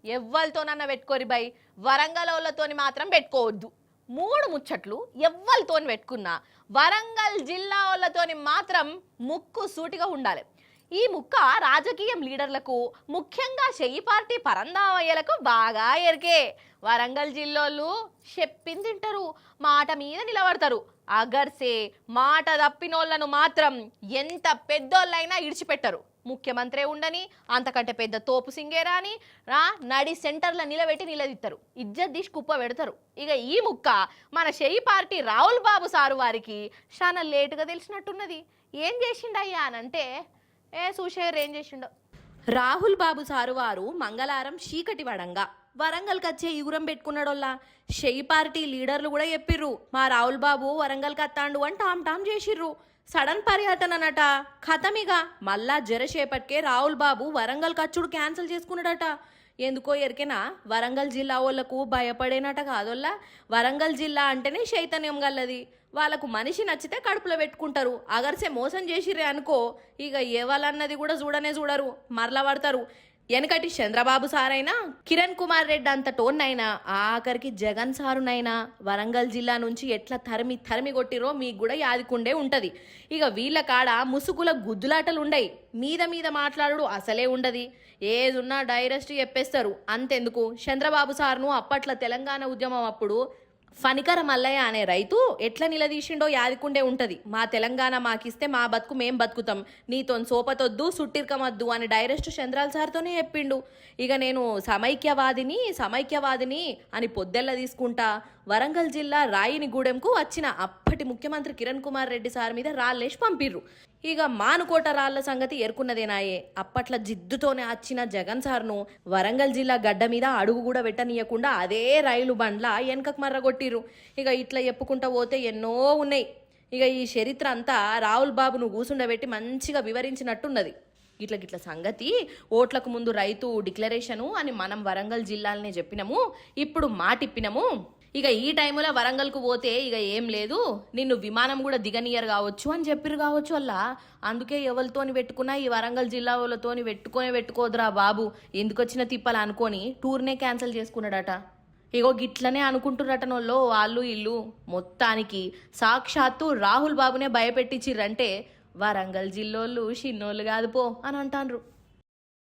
ఎవ్వలతోనన్నా పెట్టుకోరి by, Warangal మాత్రం పెట్టుకోవద్దు. 3 ముచ్చట్లు ఎవ్వలతోని పెట్టుకున్నా వరంగల్ జిల్లా వాళ్ళతోని మాత్రం ముక్కు సూటిగా ఉండాలి. ఈ ముక్క రాజకీయం లీడర్లకు, ముఖ్యంగా చెయ్యి పార్టీ పరందామయ్యలకు బాగా ఎరికే. వరంగల్ జిల్లోళ్ళు చెప్పింది తింటారు, మాట మీద నిలబడతారు. అగర్సే మాట తప్పినోళ్లను మాత్రం ఎంత పెద్దోళ్ళైనా ఇడిచిపెట్టరు. ముఖ్యమంత్రి ఉండని, అంతకంటే పెద్ద తోపు సింగేరా అని నడి సెంటర్లో నిలబెట్టి నిలదీస్తారు, ఇజ్జత్ తీసి కుప్ప పెడతారు. ఇక ఈ ముక్క మన చెయ్యి పార్టీ రాహుల్ బాబు సారు వారికి చాలా లేటుగా తెలిసినట్టున్నది. ఏం చేసిండయ్యా అనంటే చూసేవారు ఏం చేసిండో. రాహుల్ బాబు సారు వారు మంగళవారం చీకటి వడంగా వరంగల్కి వచ్చే యుగురం పెట్టుకున్నాడోల్లా. షెయి పార్టీ లీడర్లు కూడా చెప్పిర్రు, మా రాహుల్ బాబు వరంగల్కి అత్తాండు అని టామ్ టామ్ చేసిర్రు. సడన్ పర్యటన అనట, ఖతమిగా మళ్ళా జరసేపటికే రాహుల్ బాబు వరంగల్ కచ్చుడు క్యాన్సిల్ చేసుకున్నాడట. ఎందుకో ఎరికేనా, వరంగల్ జిల్లా వాళ్ళకు భయపడేనట కాదోల్లా. వరంగల్ జిల్లా అంటేనే చైతన్యం గల్లది. వాళ్ళకు మనిషి నచ్చితే కడుపులో పెట్టుకుంటారు. అగర్సే మోసం చేసిర్రే అనుకో, ఇక ఏవాలన్నది కూడా చూడరు, మరల పడతారు. వెనకటి చంద్రబాబు సారైనా, కిరణ్ కుమార్ రెడ్డి అంత టోన్నైనా, ఆఖరికి జగన్ సారునైనా వరంగల్ జిల్లా నుంచి ఎట్లా తరిమి కొట్టిరో మీకు కూడా యాదికుండే ఉంటది. ఇక వీళ్ళ కాడ ముసుగుల గుద్దులాటలు ఉండయి, మీద మాట్లాడు అసలే ఉండది. ఏదున్నా డైరెక్ట్ చెప్పేస్తారు. అంతెందుకు, చంద్రబాబు సార్ను అప్పట్ల తెలంగాణ ఉద్యమం అప్పుడు ఫణికర మల్లయ్య అనే రైతు ఎట్లా నిలదీసిండో యాదికుండే ఉంటది. మా తెలంగాణ మాకిస్తే మా బతుకు మేం బతుకుతాం, నీతో సోపతొద్దు సుట్టిర్కమద్దు అని డైరెక్ట్ చంద్రాల్ సార్తోనే చెప్పిండు. ఇక నేను సమైక్యవాదిని అని పొద్దెల్ల తీసుకుంటా వరంగల్ జిల్లా రాయినిగూడెంకు వచ్చిన అప్పటి ముఖ్యమంత్రి కిరణ్ కుమార్ రెడ్డి సార్ మీద రాళ్ళేసి పంపిర్రు. ఇక మానుకోట రాళ్ల సంగతి ఎరుకున్నదేనాయే. అప్పట్ల జిద్దుతోనే వచ్చిన జగన్ సార్ను వరంగల్ జిల్లా గడ్డ మీద అడుగు కూడా పెట్టనీయకుండా అదే రైలు బండ్ల వెనకకు మర్రగొట్టిర్రు. ఇక ఇట్లా చెప్పుకుంటా పోతే ఎన్నో ఉన్నాయి. ఇక ఈ చరిత్ర అంతా రాహుల్ బాబును కూసుండబెట్టి మంచిగా వివరించినట్టున్నది. గిట్ల సంగతి ఓట్లకు ముందు రైతు డిక్లరేషను అని మనం వరంగల్ జిల్లాలనే చెప్పినాము, ఇప్పుడు మాటిప్పినాము. ఇక ఈ టైంలో వరంగల్కు పోతే ఇక ఏం లేదు, నిన్ను విమానం కూడా దిగనియరు కావచ్చు అని చెప్పిరు కావచ్చు వల్ల. అందుకే ఎవరితోని పెట్టుకున్నా ఈ వరంగల్ జిల్లా వాళ్ళతోని పెట్టుకోదురా బాబు, ఎందుకు వచ్చిన తిప్పలు అనుకొని టూర్నే క్యాన్సిల్ చేసుకున్నాడట. ఇగో గిట్లనే అనుకుంటున్నటనోళ్ళు వాళ్ళు ఇల్లు. మొత్తానికి సాక్షాత్తు రాహుల్ బాబునే భయపెట్టించిర్రంటే వరంగల్ జిల్లోళ్ళు చిన్నోళ్ళు కాదు పో అని అంటాన్రు.